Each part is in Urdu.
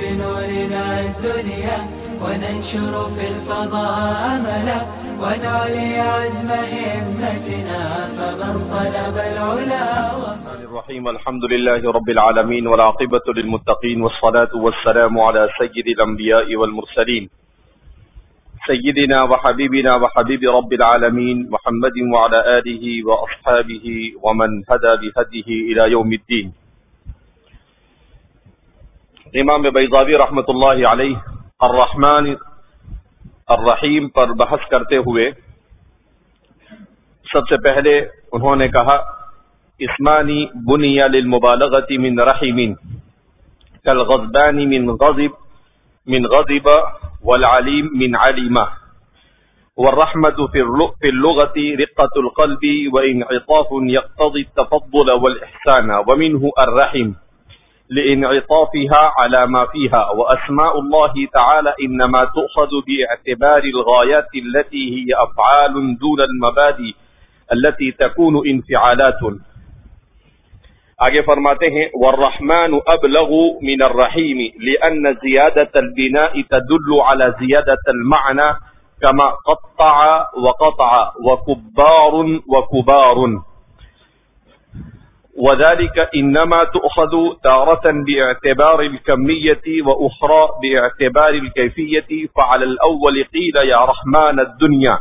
بنورنا الدنيا وننشر في الفضاء أملا ونعلي عزم همتنا فمن طلب العلا وصل. الرحيم الحمد لله رب العالمين والعاقبة للمتقين والصلاة والسلام على سيد الأنبياء والمرسلين سيدنا وحبيبنا وحبيب رب العالمين محمد وعلى آله وأصحابه ومن هدى بهديه إلى يوم الدين. امام بیضاوی رحمۃ اللہ علیہ الرحمن الرحیم پر بحث کرتے ہوئے سب سے پہلے انہوں نے کہا اسمانی بنی للمبالغۃ من رحیم کالغضبان من غضب والعلیم من علمہ والرحمة في اللغة رقة القلب وانعطاف يقتضي التفضل والإحسان ومنه الرحم لانعطافها على ما فيها. وأسماء الله تعالى إنما تؤخذ باعتبار الغايات التي هي أفعال دون المبادئ التي تكون انفعالات. آگے فرماتے ہیں والرحمن أبلغ من الرحيم لأن زيادة البناء تدل على زيادة المعنى كما قطع وقطع وكبار وكبار، وذلك إنما تؤخذ تارة باعتبار الكمية وأخرى باعتبار الكيفية. فعلى الأول قيل يا رحمن الدنيا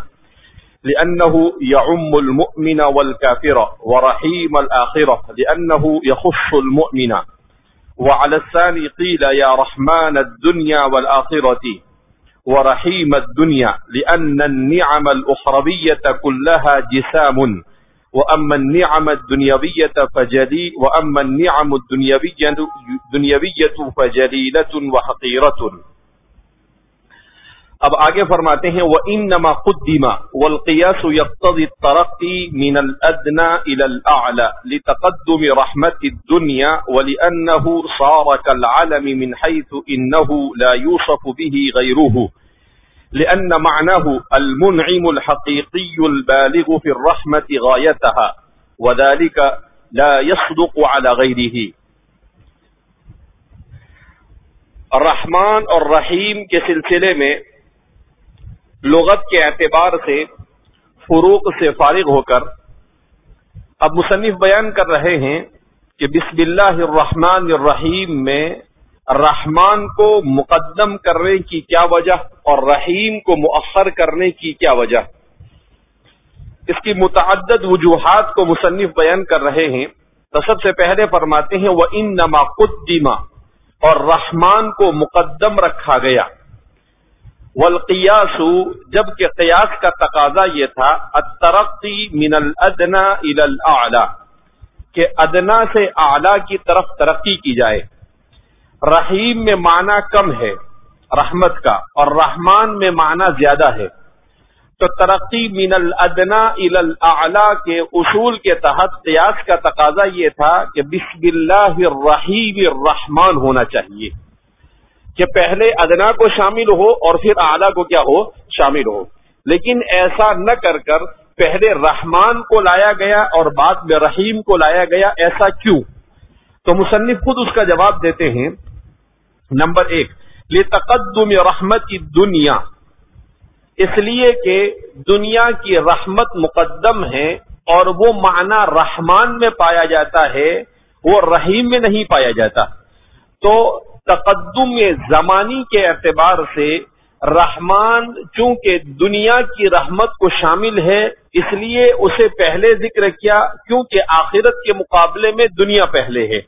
لأنه يعم المؤمن والكافر، ورحيم الآخرة لأنه يخص المؤمن. وعلى الثاني قيل يا رحمن الدنيا والآخرة ورحيم الدنيا لأن النعم الأخروية كلها جسام، وأما النعم الدنيوية فجليلة وحقيرة. اب آگے فرماتے ہیں وَإِنَّمَا قُدِّمَ وَالْقِيَاسُ يَقْتَضِي التَّرَقِّي مِنَ الْأَدْنَى إِلَى الْأَعْلَى لِتَقَدُّمِ رَحْمَةِ الدُّنْيَا وَلِأَنَّهُ صَارَ كَالْعَلَمِ مِنْ حَيْثُ إِنَّهُ لَا يُوصَفُ بِهِ غَيْرُهُ لأن معناه المنعم الحقيقي البالغ في الرحمة غايتها وذلك لا يصدق على غيره. الرحمن اور رحیم کے سلسلے میں لغت کے اعتبار سے فروق سے فارغ ہو کر اب مصنف بیان کر رہے ہیں کہ بسم اللہ الرحمن الرحیم میں رحمان کو مقدم کرنے کی کیا وجہ اور رحیم کو مؤخر کرنے کی کیا وجہ. اس کی متعدد وجوہات کو مصنف بیان کر رہے ہیں. تو سب سے پہلے فرماتے ہیں وَإِنَّمَا قُدِّمَ اور رحمان کو مقدم رکھا گیا. والقیاس جبکہ قیاس کا تقاضا یہ تھا الترقی من الادنی الی الاعلی کہ ادنا سے اعلی کی طرف ترقی کی جائے. رحیم میں معنی کم ہے رحمت کا اور رحمان میں معنی زیادہ ہے، تو ترقی من الادنا الی الاعلی کے اصول کے تحت قیاس کا تقاضا یہ تھا کہ بسم اللہ الرحیم الرحمان ہونا چاہیے کہ پہلے ادنا کو شامل ہو اور پھر اعلی کو کیا ہو شامل ہو. لیکن ایسا نہ کر کر پہلے رحمان کو لایا گیا اور بعد میں رحیم کو لایا گیا، ایسا کیوں؟ تو مصنف خود اس کا جواب دیتے ہیں. نمبر 1 لتقدم رحمت الدنیا، اس لیے کہ دنیا کی رحمت مقدم ہے اور وہ معنی رحمان میں پایا جاتا ہے، وہ رحیم میں نہیں پایا جاتا. تو تقدم زمانی کے اعتبار سے رحمان چونکہ دنیا کی رحمت کو شامل ہے اس لیے اسے پہلے ذکر کیا، کیونکہ آخرت کے مقابلے میں دنیا پہلے ہے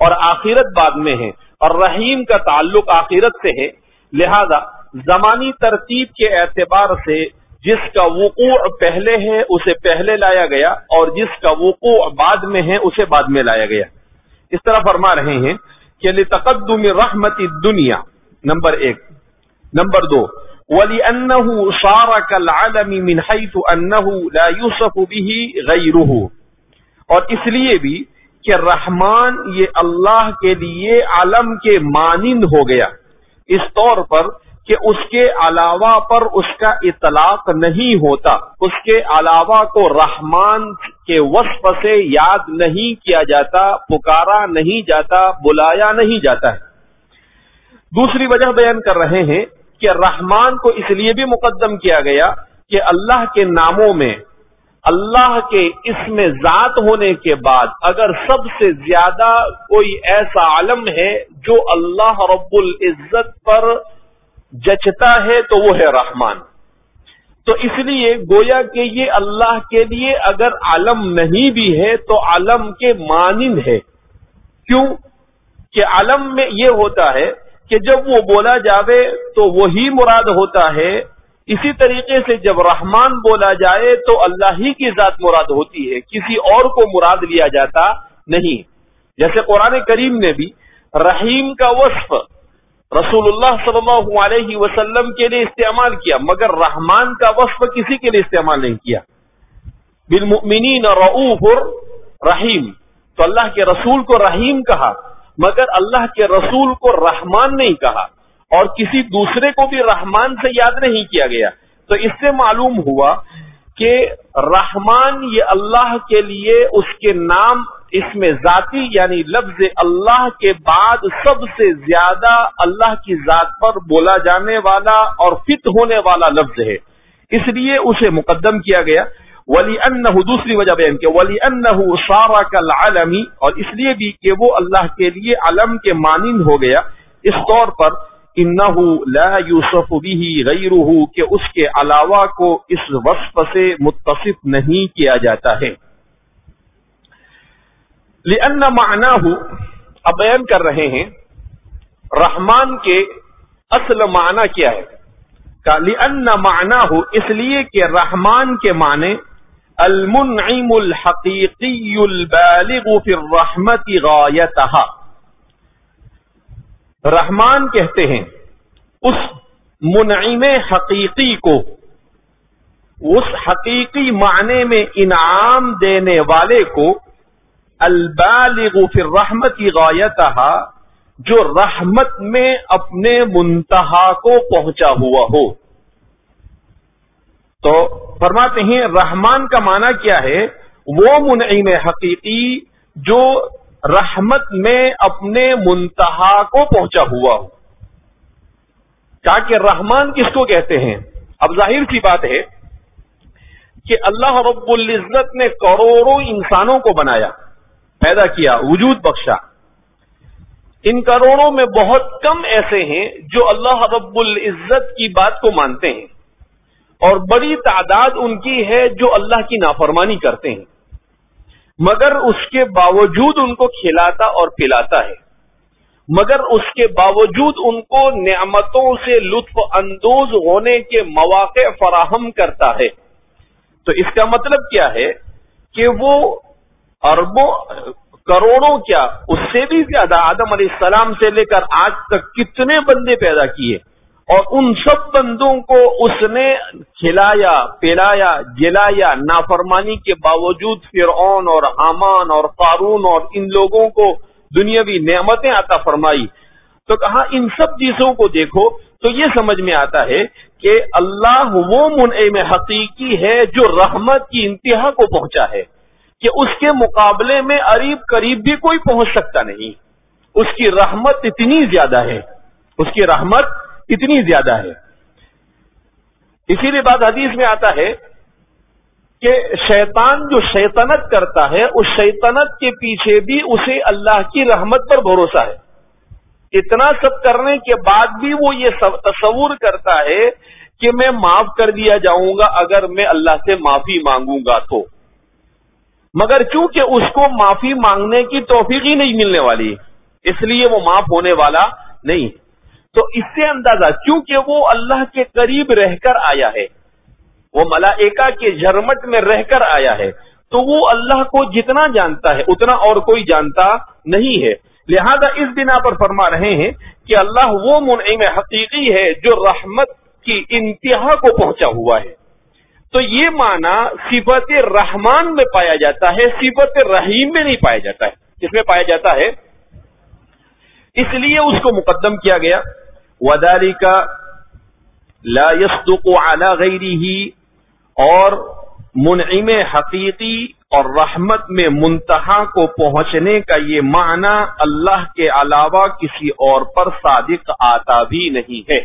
اور آخرت بعد میں ہے، اور رحیم کا تعلق آخرت سے ہے. لہذا زمانی ترتیب کے اعتبار سے جس کا وقوع پہلے ہے اسے پہلے لایا گیا اور جس کا وقوع بعد میں ہے اسے بعد میں لایا گیا. اس طرح فرما رہے ہیں کہ لتقدم رحمت الدنیا نمبر 1. نمبر 2 وَلِأَنَّهُ صَارَ كَالْعَلَمِ مِنْ حَيْثُ أَنَّهُ لَا يُوصَفُ بِهِ غَيْرُهُ، اور اس لیے بھی کہ رحمان یہ اللہ کے لیے علم کے مانند ہو گیا اس طور پر کہ اس کے علاوہ پر اس کا اطلاق نہیں ہوتا، اس کے علاوہ کو رحمان کے وصف سے یاد نہیں کیا جاتا، پکارا نہیں جاتا، بلایا نہیں جاتا ہے. دوسری وجہ بیان کر رہے ہیں کہ رحمان کو اس لیے بھی مقدم کیا گیا کہ اللہ کے ناموں میں اللہ کے اسم ذات ہونے کے بعد اگر سب سے زیادہ کوئی ایسا علم ہے جو اللہ رب العزت پر جچتا ہے تو وہ ہے رحمان. تو اس لیے گویا کہ یہ اللہ کے لیے اگر علم نہیں بھی ہے تو علم کے مانند ہے. کیوں کہ علم میں یہ ہوتا ہے کہ جب وہ بولا جاوے تو وہی مراد ہوتا ہے. اسی طریقے سے جب رحمان بولا جائے تو اللہ ہی کی ذات مراد ہوتی ہے، کسی اور کو مراد لیا جاتا نہیں. جیسے قرآن کریم نے بھی رحیم کا وصف رسول اللہ صلی اللہ علیہ وسلم کے لیے استعمال کیا، مگر رحمان کا وصف کسی کے لیے استعمال نہیں کیا. بالمؤمنین رؤوف رحیم، تو اللہ کے رسول کو رحیم کہا مگر اللہ کے رسول کو رحمان نہیں کہا، اور کسی دوسرے کو بھی رحمان سے یاد نہیں کیا گیا. تو اس سے معلوم ہوا کہ رحمان یہ اللہ کے لیے اس کے نام اس میں ذاتی یعنی لفظ اللہ کے بعد سب سے زیادہ اللہ کی ذات پر بولا جانے والا اور فٹ ہونے والا لفظ ہے، اس لیے اسے مقدم کیا گیا. وَلِأَنَّهُ دوسری وجہ بیان کیا وَلِأَنَّهُ صَارَ كَالْعَلَمِ، اور اس لیے بھی کہ وہ اللہ کے لیے علم کے مانند ہو گیا اس طور پر انه لا یوصف به غیره کہ اس کے علاوہ کو اس وصف سے متصف نہیں کیا جاتا ہے. لأن معناه اب بیان کر رہے ہیں رحمان کے اصل معنی کیا ہے. کہ لأن معناه اس لیے کہ رحمان کے معنی المنعم الحقیقی البالغ فی الرحمت غایتها، رحمان کہتے ہیں اس منعم حقیقی کو، اس حقیقی معنی میں انعام دینے والے کو، البالغ فی الرحمت غایتها جو رحمت میں اپنے منتہا کو پہنچا ہوا ہو. تو فرماتے ہیں رحمان کا معنی کیا ہے؟ وہ منعم حقیقی جو رحمت میں اپنے منتہا کو پہنچا ہوا ہو. کہا کہ رحمان کس کو کہتے ہیں؟ اب ظاہر سی بات ہے کہ اللہ رب العزت نے کروڑوں انسانوں کو بنایا، پیدا کیا، وجود بخشا. ان کروڑوں میں بہت کم ایسے ہیں جو اللہ رب العزت کی بات کو مانتے ہیں، اور بڑی تعداد ان کی ہے جو اللہ کی نافرمانی کرتے ہیں، مگر اس کے باوجود ان کو کھلاتا اور پلاتا ہے، مگر اس کے باوجود ان کو نعمتوں سے لطف اندوز ہونے کے مواقع فراہم کرتا ہے. تو اس کا مطلب کیا ہے کہ وہ اربوں کروڑوں کیا اس سے بھی زیادہ آدم علیہ السلام سے لے کر آج تک کتنے بندے پیدا کیے، اور ان سب بندوں کو اس نے کھلایا پلایا جلایا، نافرمانی کے باوجود فرعون اور حامان اور قارون اور ان لوگوں کو دنیاوی نعمتیں عطا فرمائی. تو کہا ان سب چیزوں کو دیکھو تو یہ سمجھ میں آتا ہے کہ اللہ وہ منعم حقیقی ہے جو رحمت کی انتہا کو پہنچا ہے کہ اس کے مقابلے میں قریب قریب بھی کوئی پہنچ سکتا نہیں. اس کی رحمت اتنی زیادہ ہے، اس کی رحمت اتنی زیادہ ہے. اسی لیے بات حدیث میں آتا ہے کہ شیطان جو شیطنت کرتا ہے اس شیطنت کے پیچھے بھی اسے اللہ کی رحمت پر بھروسہ ہے. اتنا سب کرنے کے بعد بھی وہ یہ تصور کرتا ہے کہ میں معاف کر دیا جاؤں گا اگر میں اللہ سے معافی مانگوں گا تو، مگر چونکہ اس کو معافی مانگنے کی توفیق ہی نہیں ملنے والی اس لیے وہ معاف ہونے والا نہیں. تو اس سے اندازہ کیونکہ وہ اللہ کے قریب رہ کر آیا ہے، وہ ملائکہ کے جھرمٹ میں رہ کر آیا ہے، تو وہ اللہ کو جتنا جانتا ہے اتنا اور کوئی جانتا نہیں ہے. لہذا اس بنا پر فرما رہے ہیں کہ اللہ وہ منعم حقیقی ہے جو رحمت کی انتہا کو پہنچا ہوا ہے. تو یہ معنی صفت رحمان میں پایا جاتا ہے، صفت رحیم میں نہیں پایا جاتا ہے. کس میں پایا جاتا ہے؟ اس لیے اس کو مقدم کیا گیا. وَذَلِكَ لَا يَصْدُقُ عَلَى غَيْرِهِ، اور منعم حقیقی اور رحمت میں منتہا کو پہنچنے کا یہ معنی اللہ کے علاوہ کسی اور پر صادق آتا بھی نہیں ہے.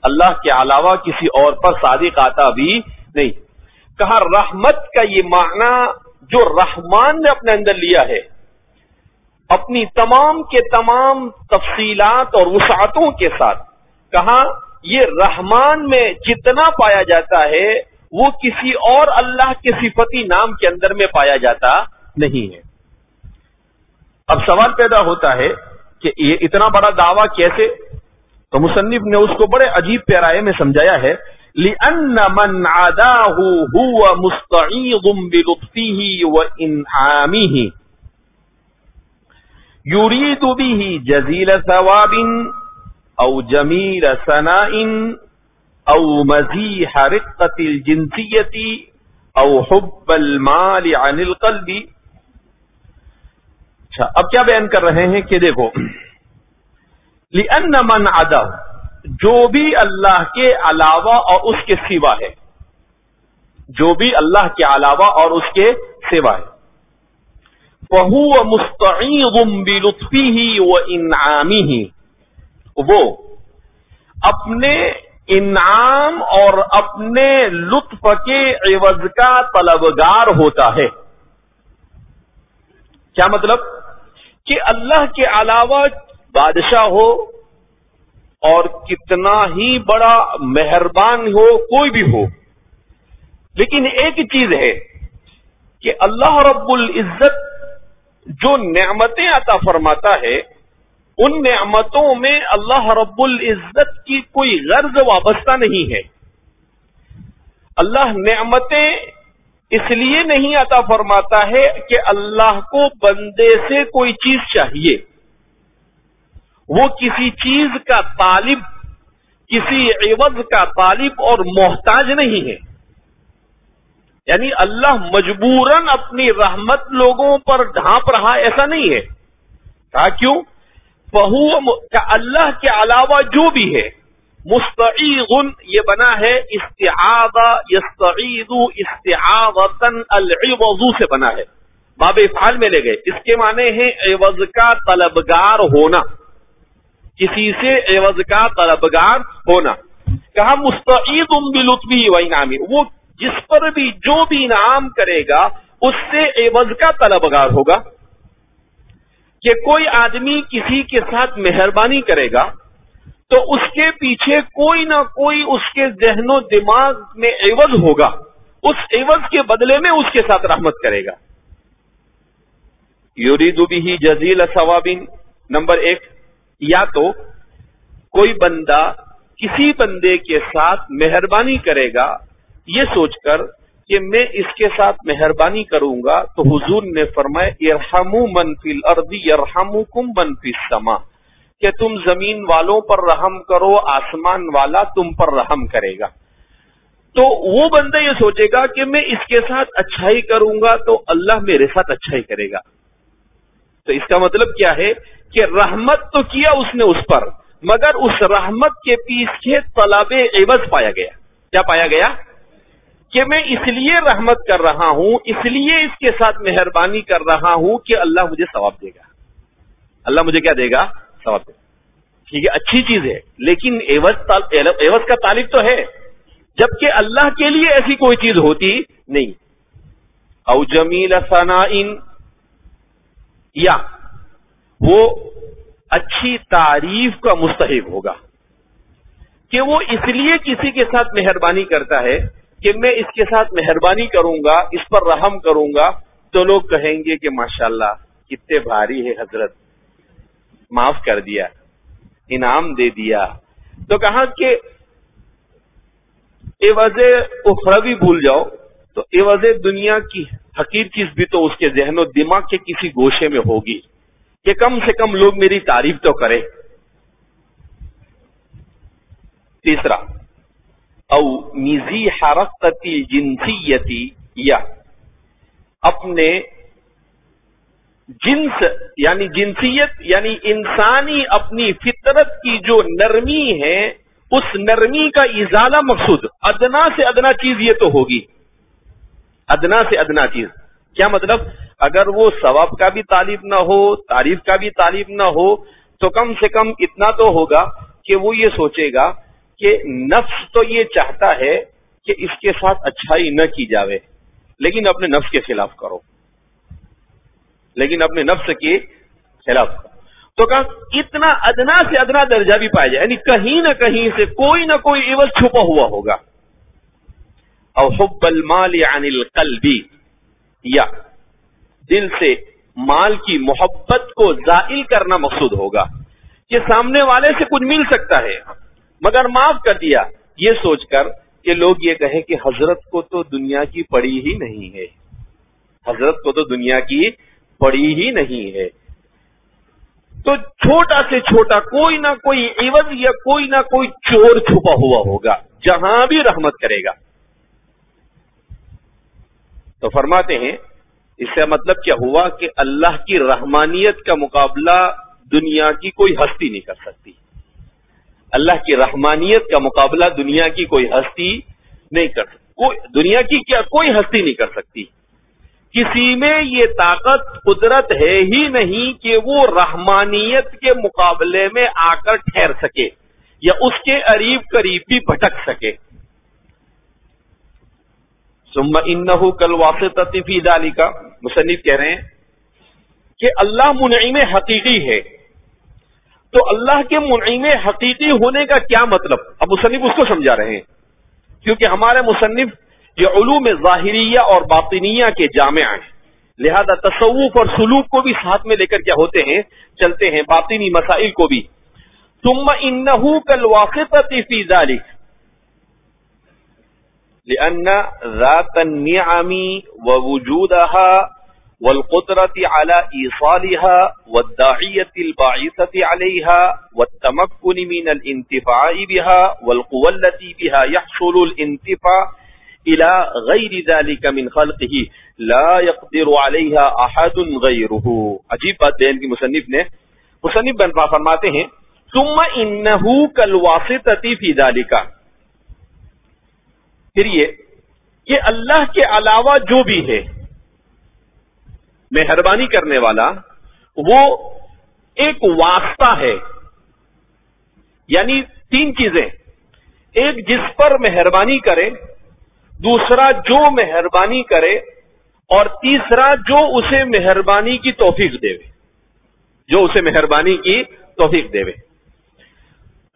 اللہ کے علاوہ کسی اور پر صادق آتا بھی نہیں. کہا رحمت کا یہ معنی جو رحمان نے اپنے اندر لیا ہے اپنی تمام کے تمام تفصیلات اور وسعتوں کے ساتھ، کہا یہ رحمان میں جتنا پایا جاتا ہے وہ کسی اور اللہ کے صفتی نام کے اندر میں پایا جاتا نہیں ہے. اب سوال پیدا ہوتا ہے کہ یہ اتنا بڑا دعویٰ کیسے؟ تو مصنف نے اس کو بڑے عجیب پیرائے میں سمجھایا ہے. لِأَنَّ مَنْ عَدَاهُ هُوَ مُسْتَعِيضٌ بِلُطْفِهِ وَإِنْعَامِهِ يُرِيدُ بِهِ جَزِيلَ ثَوَابٍ أَوْ جَمِيلَ ثَنَاءٍ أَوْ مَزِيحَ رِقَّةِ الْجِنْسِيَّةِ أَوْ حُبَّ الْمَالِ عَنِ الْقَلْبِ. اچھا، اب کیا بیان کر رہے ہیں کہ دیکھو، لِأَنَّ مَنْ عَدَاهُ جو بھی اللہ کے علاوہ اور اس کے سوا ہے، جو بھی اللہ کے علاوہ اور اس کے سوا ہے، فَهُوَ مُسْتَعِيضٌ بِلُطْفِهِ وَإِنْعَامِهِ وہ اپنے انعام اور اپنے لطف کے عوض کا طلبگار ہوتا ہے. کیا مطلب؟ کہ اللہ کے علاوہ بادشاہ ہو اور کتنا ہی بڑا مہربان ہو، کوئی بھی ہو، لیکن ایک چیز ہے کہ اللہ رب العزت جو نعمتیں عطا فرماتا ہے ان نعمتوں میں اللہ رب العزت کی کوئی غرض وابستہ نہیں ہے. اللہ نعمتیں اس لیے نہیں عطا فرماتا ہے کہ اللہ کو بندے سے کوئی چیز چاہیے. وہ کسی چیز کا طالب، کسی عوض کا طالب اور محتاج نہیں ہے. یعنی اللہ مجبوراً اپنی رحمت لوگوں پر ڈھانپ رہا، ایسا نہیں ہے. کہا کیوں؟ کہ اللہ کے علاوہ جو بھی ہے، مستعیض یہ بنا ہے استعاض یستعیض استعاضۃ العوض سے بنا ہے، باب افعال میں لے گئے. اس کے معنی ہے عوض کا طلبگار ہونا، کسی سے عوض کا طلبگار ہونا. کہا مستعیض بلطفہ وانعامہ وہ جس پر بھی جو بھی انعام کرے گا اس سے عوض کا طلبگار ہوگا. کہ کوئی آدمی کسی کے ساتھ مہربانی کرے گا تو اس کے پیچھے کوئی نہ کوئی اس کے ذہن و دماغ میں عوض ہوگا، اس عوض کے بدلے میں اس کے ساتھ رحمت کرے گا. یرید بہ جزیل ثواب، نمبر 1، یا تو کوئی بندہ کسی بندے کے ساتھ مہربانی کرے گا یہ سوچ کر کہ میں اس کے ساتھ مہربانی کروں گا تو حضور نے فرمایا ارحموا من فی الارض یرحمکم من فی السماء، کہ تم زمین والوں پر رحم کرو، آسمان والا تم پر رحم کرے گا. تو وہ بندہ یہ سوچے گا کہ میں اس کے ساتھ اچھائی کروں گا تو اللہ میرے ساتھ اچھائی کرے گا. تو اس کا مطلب کیا ہے کہ رحمت تو کیا اس نے اس پر، مگر اس رحمت کے پیچھے طلب عوض پایا گیا. کیا پایا گیا؟ کہ میں اس لیے رحمت کر رہا ہوں، اس لیے اس کے ساتھ مہربانی کر رہا ہوں کہ اللہ مجھے ثواب دے گا. اللہ مجھے کیا دے گا؟ ثواب دے گا. ٹھیک ہے، اچھی چیز ہے، لیکن عوض کا طالب تو ہے، جبکہ اللہ کے لیے ایسی کوئی چیز ہوتی نہیں. او جمیل ثناء، یا وہ اچھی تعریف کا مستحق ہوگا کہ وہ اس لیے کسی کے ساتھ مہربانی کرتا ہے کہ میں اس کے ساتھ مہربانی کروں گا، اس پر رحم کروں گا تو لوگ کہیں گے کہ ماشاءاللہ کتنے بھاری ہے حضرت، معاف کر دیا، انعام دے دیا. تو کہا کہ عوض اخروی بھول جاؤ تو عوض دنیا کی حقیر چیز بھی تو اس کے ذہن و دماغ کے کسی گوشے میں ہوگی کہ کم سے کم لوگ میری تعریف تو کریں. تیسرا، او مزیح رقۃ الجنسیۃ، یا اپنے جنس یعنی جنسیت یعنی انسانی اپنی فطرت کی جو نرمی ہے اس نرمی کا ازالہ مقصود. ادنا سے ادنا چیز یہ تو ہوگی ادنا سے ادنا چیز کیا مطلب؟ اگر وہ ثواب کا بھی طالب نہ ہو، تعریف کا بھی طالب نہ ہو، تو کم سے کم اتنا تو ہوگا کہ وہ یہ سوچے گا کہ نفس تو یہ چاہتا ہے کہ اس کے ساتھ اچھائی نہ کی جاوے، لیکن اپنے نفس کے خلاف کرو، لیکن اپنے نفس کے خلاف کرو۔ تو کہا اتنا ادنا سے ادنا درجہ بھی پایا جائے، یعنی کہیں نہ کہیں سے کوئی نہ کوئی عوض چھپا ہوا ہوگا۔ او حب المال عن القلب، یا دل سے مال کی محبت کو زائل کرنا مقصود ہوگا کہ سامنے والے سے کچھ مل سکتا ہے مگر معاف کر دیا، یہ سوچ کر کہ لوگ یہ کہیں کہ حضرت کو تو دنیا کی پڑی ہی نہیں ہے، حضرت کو تو دنیا کی پڑی ہی نہیں ہے۔ تو چھوٹا سے چھوٹا کوئی نہ کوئی عوض یا کوئی نہ کوئی چور چھپا ہوا ہوگا جہاں بھی رحمت کرے گا۔ تو فرماتے ہیں اس سے مطلب کیا ہوا کہ اللہ کی رحمانیت کا مقابلہ دنیا کی کوئی ہستی نہیں کر سکتی، اللہ کی رحمانیت کا مقابلہ دنیا کی کوئی ہستی نہیں کر سکتی، دنیا کی کیا کوئی ہستی نہیں کر سکتی۔ کسی میں یہ طاقت قدرت ہے ہی نہیں کہ وہ رحمانیت کے مقابلے میں آ کر ٹھہر سکے یا اس کے قریب قریب بھی بھٹک سکے۔ ثم انہ کالواسطۃ فی ذلک، مصنف کہہ رہے ہیں کہ اللہ منعم حقیقی ہے، تو اللہ کے منعم حقیقی ہونے کا کیا مطلب؟ اب مصنف اس کو سمجھا رہے ہیں، کیونکہ ہمارے مصنف یہ علوم ظاہریہ اور باطنیہ کے جامع ہیں، لہذا تصوف اور سلوک کو بھی ساتھ میں لے کر کیا ہوتے ہیں، چلتے ہیں، باطنی مسائل کو بھی۔ ثم انہ کالواسطۃ فی ذلک لأن ذات النعم ووجودها والقدرة على إيصالها والداعية الباعثة عليها والتمكن من الانتفاع بها والقوة التي بها يحصل الانتفاع إلى غير ذلك من خلقه لا يقدر عليها أحد غيره۔ عجیب بات بیان کی مصنف بن فرماتے ہیں ثم إنه كالواسطة في ذلك، پھر یہ کہ اللہ کے علاوہ جو بھی ہے مہربانی کرنے والا، وہ ایک واسطہ ہے، یعنی تین چیزیں، ایک جس پر مہربانی کرے، دوسرا جو مہربانی کرے، اور تیسرا جو اسے مہربانی کی توفیق دے، جو اسے مہربانی کی توفیق دے۔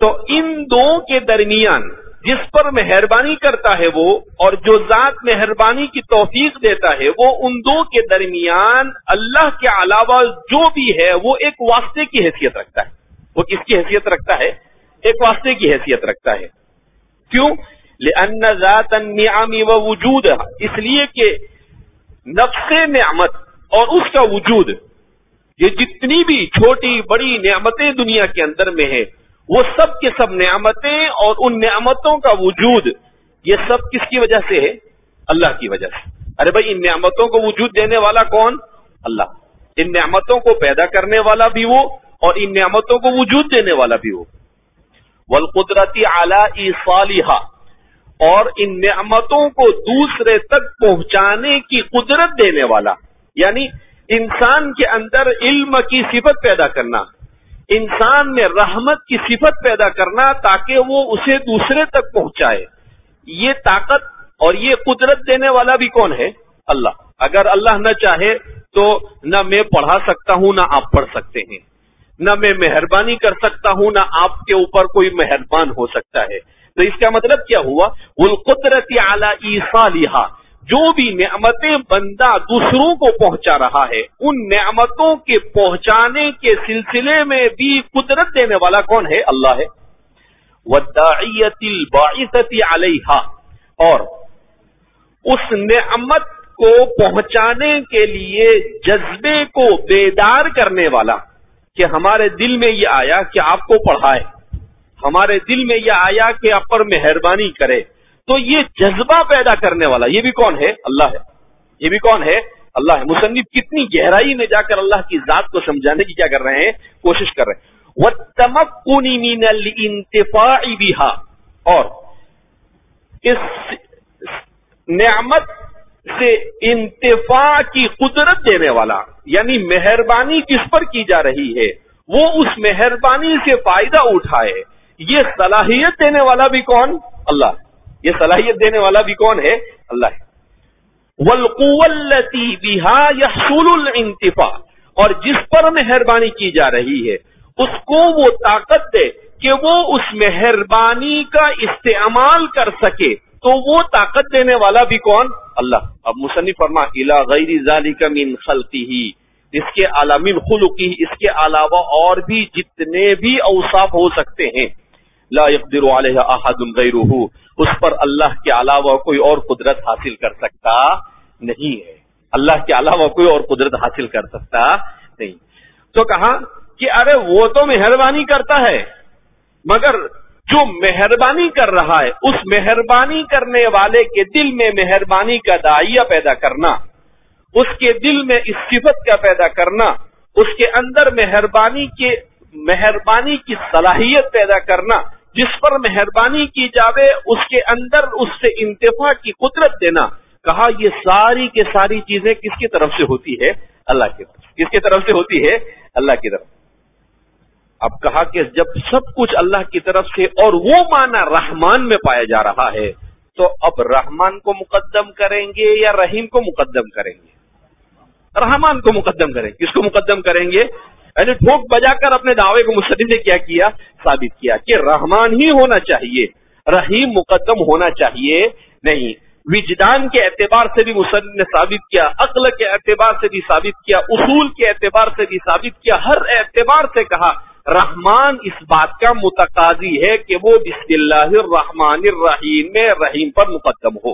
تو ان دو کے درمیان جس پر مہربانی کرتا ہے وہ، اور جو ذات مہربانی کی توفیق دیتا ہے وہ، ان دو کے درمیان اللہ کے علاوہ جو بھی ہے وہ ایک واسطے کی حیثیت رکھتا ہے۔ وہ کس کی حیثیت رکھتا ہے؟ ایک واسطے کی حیثیت رکھتا ہے۔ کیوں؟ لأن ذات النعم ووجودها، اس لیے کہ نفس نعمت اور اس کا وجود، یہ جتنی بھی چھوٹی بڑی نعمتیں دنیا کے اندر میں ہیں، وہ سب کے سب نعمتیں اور ان نعمتوں کا وجود، یہ سب کس کی وجہ سے ہے؟ اللہ کی وجہ سے۔ ارے بھائی، ان نعمتوں کو وجود دینے والا کون؟ اللہ۔ ان نعمتوں کو پیدا کرنے والا بھی وہ، اور ان نعمتوں کو وجود دینے والا بھی وہ۔ والقدرت علی ایصالھا، اور ان نعمتوں کو دوسرے تک پہنچانے کی قدرت دینے والا، یعنی انسان کے اندر علم کی صفت پیدا کرنا، انسان میں رحمت کی صفت پیدا کرنا تاکہ وہ اسے دوسرے تک پہنچائے، یہ طاقت اور یہ قدرت دینے والا بھی کون ہے؟ اللہ۔ اگر اللہ نہ چاہے تو نہ میں پڑھا سکتا ہوں، نہ آپ پڑھ سکتے ہیں، نہ میں مہربانی کر سکتا ہوں، نہ آپ کے اوپر کوئی مہربان ہو سکتا ہے۔ تو اس کا مطلب کیا ہوا؟ والقدرت علی ایصالھا، جو بھی نعمتیں بندہ دوسروں کو پہنچا رہا ہے، ان نعمتوں کے پہنچانے کے سلسلے میں بھی قدرت دینے والا کون ہے؟ اللہ ہے۔ والداعیۃ الباعثۃ علیہا، اور اس نعمت کو پہنچانے کے لیے جذبے کو بیدار کرنے والا، کہ ہمارے دل میں یہ آیا کہ آپ کو پڑھائے، ہمارے دل میں یہ آیا کہ آپ پر مہربانی کرے، تو یہ جذبہ پیدا کرنے والا یہ بھی کون ہے؟ اللہ ہے۔ یہ بھی کون ہے؟ اللہ ہے۔ مصنف کتنی گہرائی میں جا کر اللہ کی ذات کو سمجھانے کی کیا کر رہے ہیں؟ کوشش کر رہے ہیں۔ وَالتَّمَكُّنِ مِنَ الْإِنتِفَاعِ بِهَا، اور اس نعمت سے انتفاع کی قدرت دینے والا، یعنی مہربانی جس پر کی جا رہی ہے وہ اس مہربانی سے فائدہ اٹھائے، یہ صلاحیت دینے والا بھی کون؟ اللہ۔ یہ صلاحیت دینے والا بھی کون ہے؟ اللہ ہے۔ وَالْقُوَّةِ الَّتِي بِهَا يَحْصُلُ الْانْتِفَاعُ، اور جس پر مہربانی کی جا رہی ہے اس کو وہ طاقت دے کہ وہ اس مہربانی کا استعمال کر سکے، تو وہ طاقت دینے والا بھی کون؟ اللہ۔ اب مصنف فرما اِلَى غَيْرِ ذَلِكَ مِنْ خَلْقِهِ، اس کے علاوہ من خلقہ، اس کے علاوہ اور بھی جتنے بھی اوصاف ہو سکتے ہیں، لا يقدر علیہ احد غیرہ، اس پر اللہ کے علاوہ کوئی اور قدرت حاصل کر سکتا نہیں ہے، اللہ کے علاوہ کوئی اور قدرت حاصل کر سکتا نہیں۔ تو کہا کہ ارے وہ تو مہربانی کرتا ہے، مگر جو مہربانی کر رہا ہے اس مہربانی کرنے والے کے دل میں مہربانی کا داعیہ پیدا کرنا، اس کے دل میں اس صفت کا پیدا کرنا، اس کے اندر مہربانی کی صلاحیت پیدا کرنا، جس پر مہربانی کی جاوے اس کے اندر اس سے انتفاع کی قدرت دینا، کہا یہ ساری کے ساری چیزیں کس کی طرف سے ہوتی ہے؟ اللہ کی طرف۔ کس کی طرف سے ہوتی ہے؟ اللہ کی طرف۔ اب کہا کہ جب سب کچھ اللہ کی طرف سے اور وہ معنی رحمان میں پایا جا رہا ہے، تو اب رحمان کو مقدم کریں گے یا رحیم کو مقدم کریں گے؟ رحمان کو مقدم کریں گے۔ کس کو مقدم کریں گے؟ یعنی ٹھوک بجا کر اپنے دعوے کو مصنف نے کیا کیا؟ ثابت کیا کہ رحمان ہی ہونا چاہیے، رحیم مقدم ہونا چاہیے نہیں۔ وجدان کے اعتبار سے بھی مصنف نے ثابت کیا، عقل کے اعتبار سے بھی ثابت کیا، اصول کے اعتبار سے بھی ثابت کیا، ہر اعتبار سے کہا رحمان اس بات کا متقاضی ہے کہ وہ بسم اللہ الرحمن الرحیم میں رحیم پر مقدم ہو۔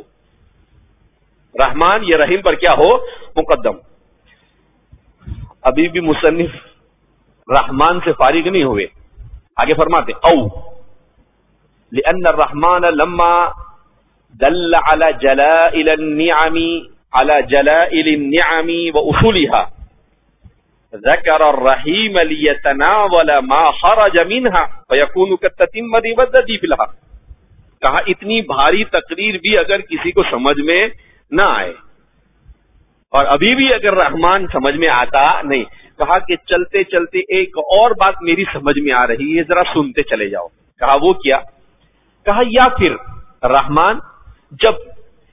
رحمان یہ رحیم پر کیا ہو؟ مقدم۔ ابھی بھی مصنف رحمان سے فارغ نہیں ہوئے، آگے فرماتے او لأن الرحمن لما دل على جلائل النعم وأصولها ذكر الرحيم ليتناول ما خرج منها فيكون كالتتمة والذي لها۔ کہا اتنی بھاری تقریر بھی اگر کسی کو سمجھ میں نہ آئے، اور ابھی بھی اگر رحمان سمجھ میں آتا نہیں، کہا کہ چلتے چلتے ایک اور بات میری سمجھ میں آ رہی ہے، ذرا سنتے چلے جاؤ۔ کہا وہ کیا؟ کہا یا پھر رحمان جب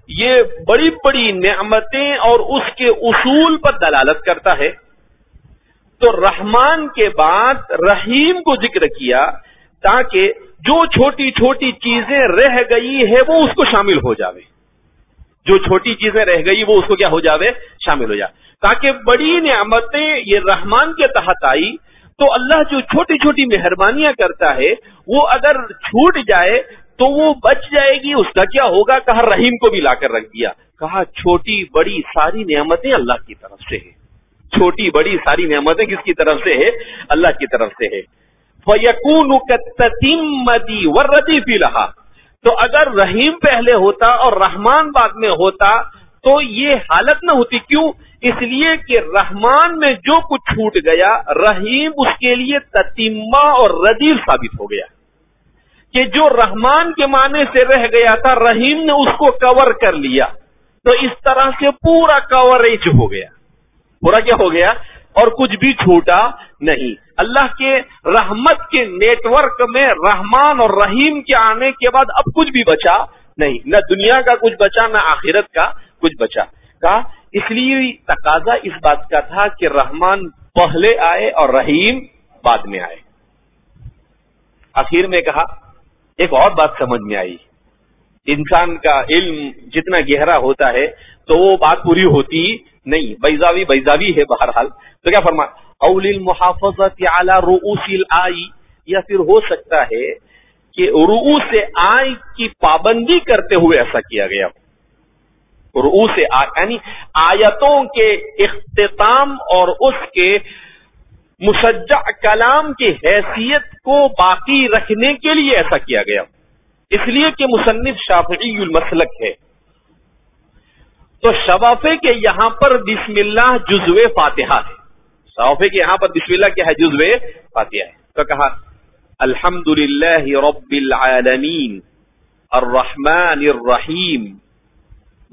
یہ بڑی بڑی نعمتیں اور اس کے اصول پر دلالت کرتا ہے تو رحمان کے بعد رحیم کو ذکر کیا تاکہ جو چھوٹی چھوٹی چیزیں رہ گئی ہے وہ اس کو شامل ہو جاوے، جو چھوٹی چیزیں رہ گئی وہ اس کو کیا ہو جاوے؟ شامل ہو جائے، تاکہ بڑی نعمتیں یہ رحمان کے تحت آئی تو اللہ جو چھوٹی چھوٹی مہربانیاں کرتا ہے وہ اگر چھوٹ جائے تو وہ بچ جائے گی، اس کا کیا ہوگا؟ کہا رحیم کو بھی لا کر رکھ دیا، کہا چھوٹی بڑی ساری نعمتیں اللہ کی طرف سے ہے، چھوٹی بڑی ساری نعمتیں کس کی طرف سے ہے؟ اللہ کی طرف سے ہے۔ فَيَكُونُ كَالتَّتِمَّةِ وَالرَّدِيفِ لَهَا، تو اگر رحیم پہلے ہوتا اور رحمان بعد میں ہوتا تو یہ حالت نہ ہوتی۔ کیوں؟ اس لیے کہ رحمان میں جو کچھ چھوٹ گیا رحیم اس کے لیے تتمہ اور ردیف ثابت ہو گیا، کہ جو رحمان کے معنی سے رہ گیا تھا رحیم نے اس کو کور کر لیا، تو اس طرح سے پورا کوریج ہو گیا، پورا کیا ہو گیا؟ اور کچھ بھی چھوٹا نہیں۔ اللہ کے رحمت کے نیٹ ورک میں رحمان اور رحیم کے آنے کے بعد اب کچھ بھی بچا نہیں، نہ دنیا کا کچھ بچا نہ آخرت کا کچھ بچا۔ کہا اس لیے تقاضا اس بات کا تھا کہ رحمان پہلے آئے اور رحیم بعد میں آئے۔ آخر میں کہا ایک اور بات سمجھ میں آئی، انسان کا علم جتنا گہرا ہوتا ہے تو وہ بات پوری ہوتی نہیں، بیضاوی ہے بہرحال۔ تو کیا فرما اول المحافظت علی رؤوس الآئی، یا پھر ہو سکتا ہے کہ رؤوس آئی کی پابندی کرتے ہوئے ایسا کیا گیا، رؤوس آئی یعنی آیتوں کے اختتام اور اس کے مسجع کلام کی حیثیت کو باقی رکھنے کے لیے ایسا کیا گیا، اس لیے کہ مصنف شافعی المسلک ہے، تو شوافے کے یہاں پر بسم اللہ جزو فاتحہ ہے، شوافے کے یہاں پر بسم اللہ کیا ہے؟ جزو فاتحہ ہے۔ تو کہا الحمدللہ رب العالمین الرحمن الرحیم